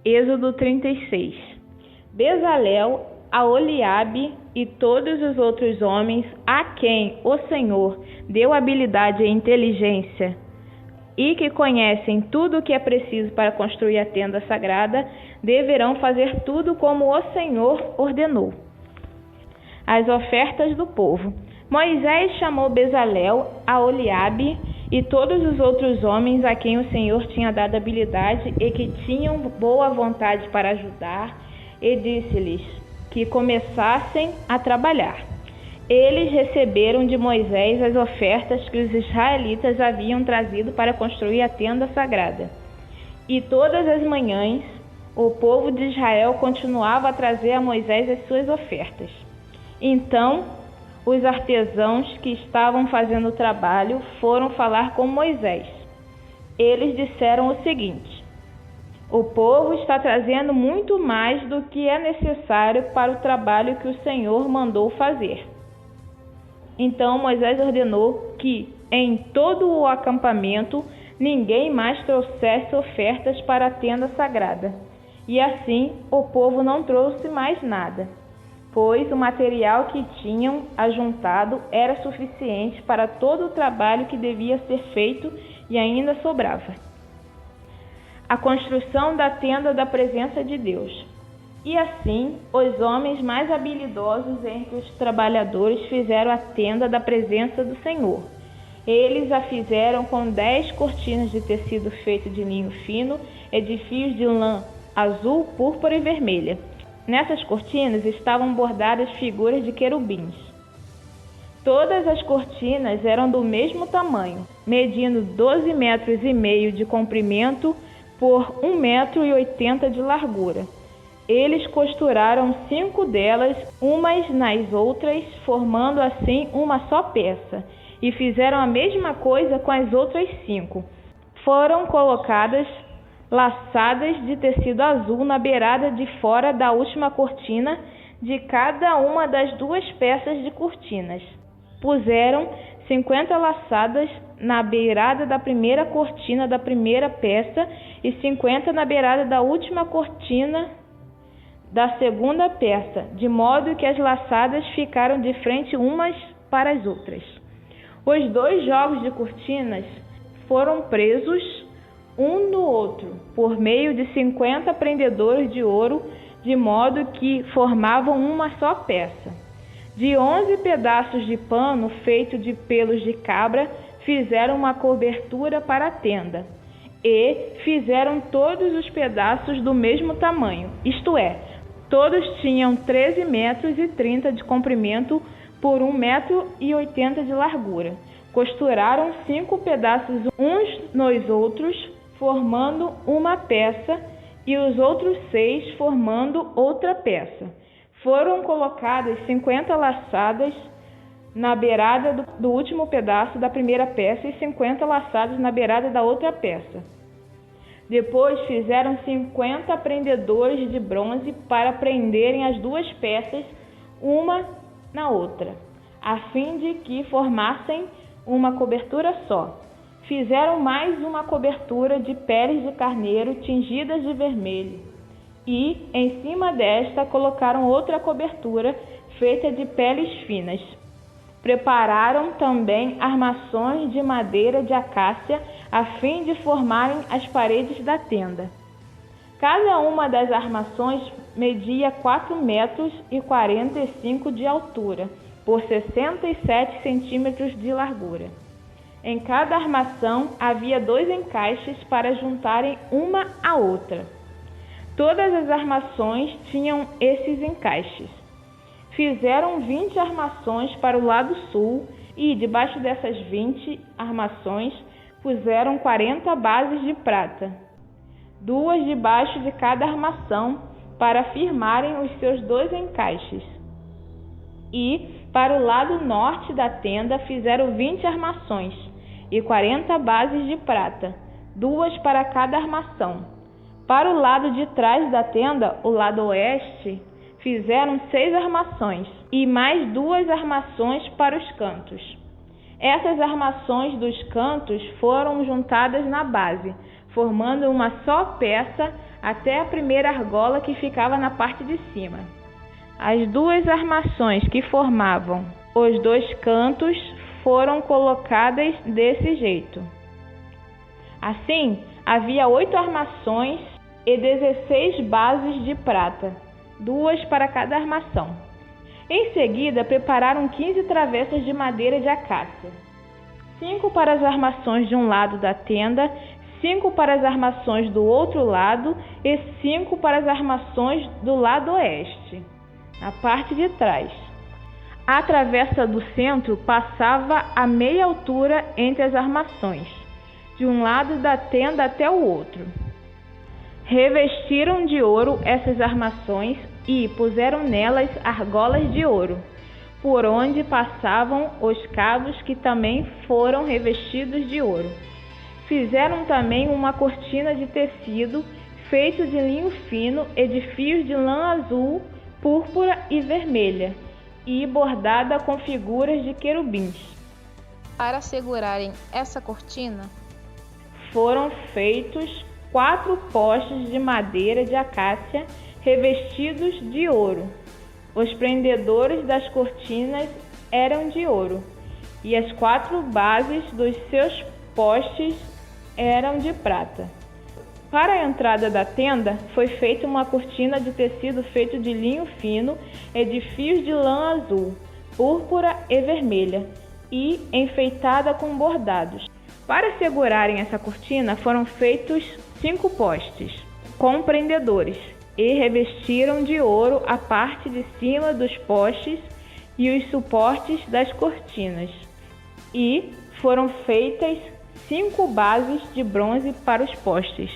Êxodo 36. Bezalel, Aholiabe e todos os outros homens a quem o Senhor deu habilidade e inteligência e que conhecem tudo o que é preciso para construir a tenda sagrada, deverão fazer tudo como o Senhor ordenou. As ofertas do povo. Moisés chamou Bezalel, Aholiabe e todos os outros homens a quem o Senhor tinha dado habilidade e que tinham boa vontade para ajudar, e disse-lhes que começassem a trabalhar. Eles receberam de Moisés as ofertas que os israelitas haviam trazido para construir a tenda sagrada. E todas as manhãs o povo de Israel continuava a trazer a Moisés as suas ofertas. Então os artesãos que estavam fazendo o trabalho foram falar com Moisés. Eles disseram o seguinte: o povo está trazendo muito mais do que é necessário para o trabalho que o Senhor mandou fazer. Então Moisés ordenou que, em todo o acampamento, ninguém mais trouxesse ofertas para a tenda sagrada. E assim o povo não trouxe mais nada, pois o material que tinham ajuntado era suficiente para todo o trabalho que devia ser feito e ainda sobrava. A construção da tenda da presença de Deus. E assim, os homens mais habilidosos entre os trabalhadores fizeram a tenda da presença do Senhor. Eles a fizeram com 10 cortinas de tecido feito de linho fino e de fios de lã azul, púrpura e vermelha. Nessas cortinas estavam bordadas figuras de querubins. Todas as cortinas eram do mesmo tamanho, medindo 12,5 metros de comprimento por 1,80 metros de largura. Eles costuraram 5 delas umas nas outras, formando assim uma só peça, e fizeram a mesma coisa com as outras 5. Foram colocadas laçadas de tecido azul na beirada de fora da última cortina de cada uma das 2 peças de cortinas. Puseram 50 laçadas na beirada da primeira cortina da primeira peça e 50 na beirada da última cortina da segunda peça, de modo que as laçadas ficaram de frente umas para as outras. Os 2 jogos de cortinas foram presos um no outro por meio de 50 prendedores de ouro, de modo que formavam uma só peça. De 11 pedaços de pano feito de pelos de cabra, fizeram uma cobertura para a tenda, e fizeram todos os pedaços do mesmo tamanho, isto é, todos tinham 13,30 metros de comprimento por 1,80 metros de largura. Costuraram 5 pedaços uns nos outros, formando uma peça, e os outros 6 formando outra peça. Foram colocadas 50 laçadas na beirada do último pedaço da primeira peça e 50 laçadas na beirada da outra peça. Depois fizeram 50 prendedores de bronze para prenderem as 2 peças uma na outra, a fim de que formassem uma cobertura só. Fizeram mais uma cobertura de peles de carneiro tingidas de vermelho, e em cima desta colocaram outra cobertura feita de peles finas. Prepararam também armações de madeira de acácia a fim de formarem as paredes da tenda. Cada uma das armações media 4,45 metros de altura por 67 centímetros de largura. Em cada armação havia 2 encaixes para juntarem uma à outra. Todas as armações tinham esses encaixes. Fizeram 20 armações para o lado sul e, debaixo dessas 20 armações, puseram 40 bases de prata, 2 debaixo de cada armação, para firmarem os seus 2 encaixes. E, para o lado norte da tenda, fizeram 20 armações e 40 bases de prata, 2 para cada armação. Para o lado de trás da tenda, o lado oeste, fizeram 6 armações e mais 2 armações para os cantos. Essas armações dos cantos foram juntadas na base, formando uma só peça até a primeira argola que ficava na parte de cima. As duas armações que formavam os dois cantos foram colocadas desse jeito. Assim, havia 8 armações e 16 bases de prata, 2 para cada armação. Em seguida, prepararam 15 travessas de madeira de acácia, 5 para as armações de um lado da tenda, 5 para as armações do outro lado e 5 para as armações do lado oeste, na parte de trás. A travessa do centro passava a meia altura entre as armações, de um lado da tenda até o outro. Revestiram de ouro essas armações e puseram nelas argolas de ouro, por onde passavam os cabos que também foram revestidos de ouro. Fizeram também uma cortina de tecido feito de linho fino e de fios de lã azul, púrpura e vermelha, e bordada com figuras de querubins. Para segurarem essa cortina, foram feitos 4 postes de madeira de acácia revestidos de ouro. Os prendedores das cortinas eram de ouro, e as 4 bases dos seus postes eram de prata. Para a entrada da tenda, foi feita uma cortina de tecido feito de linho fino e de fios de lã azul, púrpura e vermelha, e enfeitada com bordados. Para segurarem essa cortina, foram feitos 5 postes com prendedores e revestiram de ouro a parte de cima dos postes e os suportes das cortinas. E foram feitas 5 bases de bronze para os postes.